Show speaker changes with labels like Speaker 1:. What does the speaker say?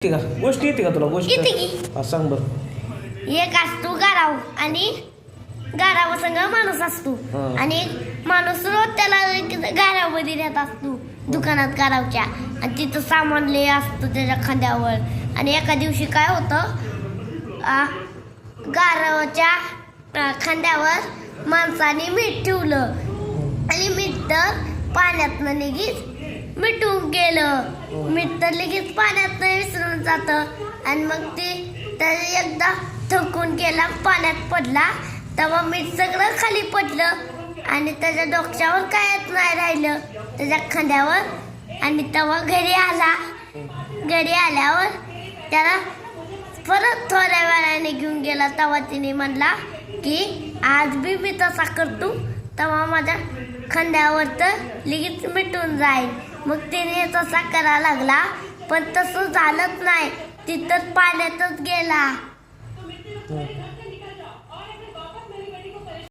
Speaker 1: येते का गोष्ट येते का तुला गोष्ट
Speaker 2: येते की.
Speaker 1: हा, सांग बरं.
Speaker 2: एक असतो गाराव आणि गारावा संग माणूस असतो
Speaker 1: हा.
Speaker 2: आणि माणूस रोज त्याला गारामध्ये नेत असतो दुकानात गारावच्या आणि तिथं सामान लय असतं त्याच्या खांद्यावर. आणि एका दिवशी काय होतं गारावाच्या खांद्यावर माणसाने मीठ ठेवलं आणि मीठ तर पाण्यातनं लगेच मिटून गेलं. मीठ तर लगेच पाण्यात विसरून जातं आणि मग ते त्याला एकदा थकून गेला पाण्यात पडला तेव्हा मीठ सगळं खाली पडलं आणि त्याच्या डोक्यावर कायच नाही राहिलं त्याच्या खांद्यावर. आणि तेव्हा घरी आला. घरी आल्यावर त्याला परत थोड्या वेळाने घेऊन गेला. तेव्हा तिने म्हणला की आज बी मी तसा करतो तेव्हा माझ्या खांद्यावर तर लगेच मिटून जाईल. मग तिने तसा करायला लागला पण तसं झालंच नाही. तिथंच पाण्यातच गेला.